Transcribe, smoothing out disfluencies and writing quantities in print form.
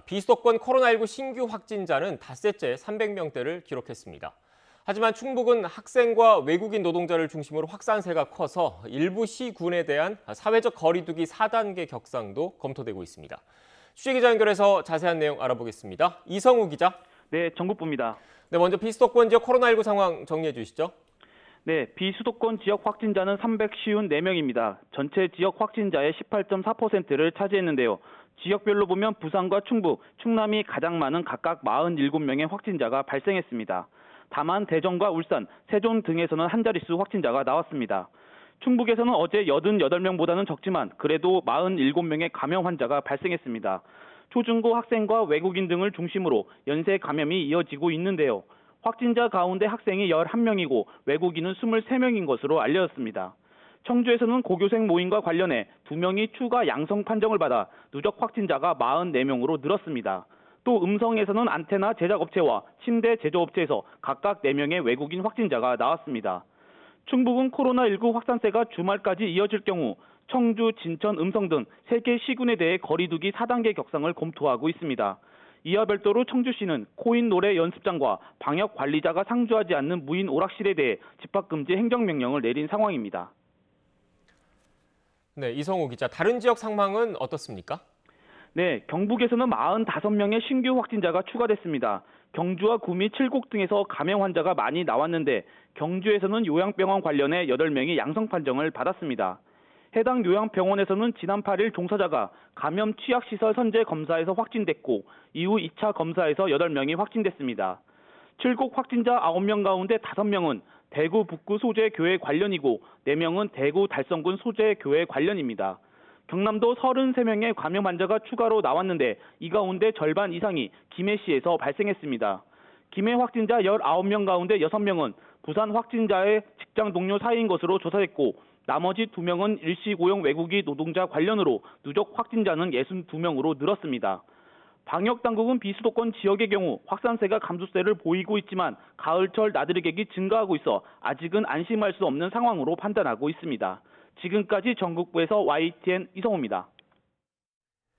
비수도권 코로나19 신규 확진자는 닷새째 300명대를 기록했습니다. 하지만 충북은 학생과 외국인 노동자를 중심으로 확산세가 커서 일부 시군에 대한 사회적 거리 두기 4단계 격상도 검토되고 있습니다. 취재기자 연결해서 자세한 내용 알아보겠습니다. 이성우 기자. 네, 전국부입니다. 네, 먼저 비수도권 지역 코로나19 상황 정리해 주시죠. 네, 비수도권 지역 확진자는 354명입니다. 전체 지역 확진자의 18.4%를 차지했는데요. 지역별로 보면 부산과 충북, 충남이 가장 많은 각각 47명의 확진자가 발생했습니다. 다만 대전과 울산, 세종 등에서는 한 자릿수 확진자가 나왔습니다. 충북에서는 어제 88명보다는 적지만 그래도 47명의 감염 환자가 발생했습니다. 초중고 학생과 외국인 등을 중심으로 연쇄 감염이 이어지고 있는데요. 확진자 가운데 학생이 11명이고 외국인은 23명인 것으로 알려졌습니다. 청주에서는 고교생 모임과 관련해 2명이 추가 양성 판정을 받아 누적 확진자가 44명으로 늘었습니다. 또 음성에서는 안테나 제작업체와 침대 제조업체에서 각각 4명의 외국인 확진자가 나왔습니다. 충북은 코로나19 확산세가 주말까지 이어질 경우 청주, 진천, 음성 등 3개 시군에 대해 거리두기 4단계 격상을 검토하고 있습니다. 이와 별도로 청주시는 코인 노래 연습장과 방역 관리자가 상주하지 않는 무인 오락실에 대해 집합금지 행정명령을 내린 상황입니다. 네, 이성우 기자. 다른 지역 상황은 어떻습니까? 네, 경북에서는 45명의 신규 확진자가 추가됐습니다. 경주와 구미, 칠곡 등에서 감염 환자가 많이 나왔는데 경주에서는 요양병원 관련해 8명이 양성 판정을 받았습니다. 해당 요양병원에서는 지난 8일 종사자가 감염 취약시설 선제 검사에서 확진됐고 이후 2차 검사에서 8명이 확진됐습니다. 칠곡 확진자 9명 가운데 5명은 대구 북구 소재 교회 관련이고 4명은 대구 달성군 소재 교회 관련입니다. 경남도 33명의 감염 환자가 추가로 나왔는데 이 가운데 절반 이상이 김해시에서 발생했습니다. 김해 확진자 19명 가운데 6명은 부산 확진자의 직장 동료 사이인 것으로 조사됐고 나머지 2명은 일시 고용 외국인 노동자 관련으로 누적 확진자는 62명으로 늘었습니다. 방역당국은 비수도권 지역의 경우 확산세가 감소세를 보이고 있지만 가을철 나들이객이 증가하고 있어 아직은 안심할 수 없는 상황으로 판단하고 있습니다. 지금까지 전국부에서 YTN 이성호입니다.